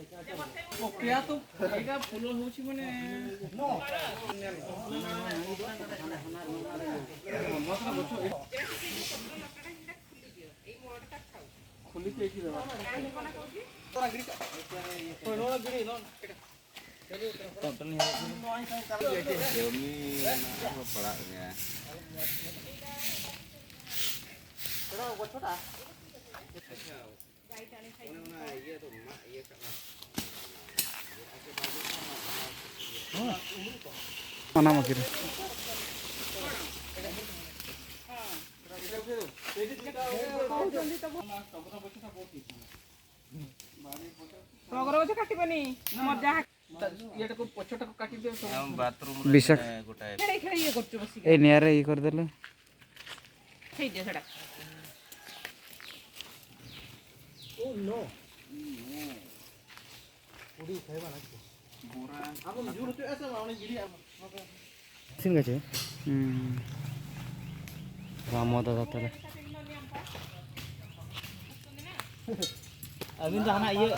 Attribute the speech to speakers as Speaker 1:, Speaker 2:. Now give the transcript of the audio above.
Speaker 1: ପକେଇବା ତ ଏଇଟା ଫୁଲ ହଉଛି ମାନେ ଖୋଲିକି ଏଇଠି ଦେବା
Speaker 2: mana mau kira
Speaker 1: ଟଗର ଗଛ କାଟିବନି ମଜା ଏଟାକୁ ପଛଟାକୁ କାଟି ଦିଅ ସବୁ
Speaker 3: ବାଥରୁମ
Speaker 2: ବିଶା
Speaker 3: ଗୋଟାଏ
Speaker 1: ଖେଳି ଖେଳି ଇଏ କରୁଛୁ ବସିକି
Speaker 2: ଏଇ ନିଆରେ ଇଏ କରିଦେଲେ
Speaker 1: ହେଇଯିବ ସେଟା
Speaker 2: sini aja Ramo dapat tadi
Speaker 1: Abin dah anak iya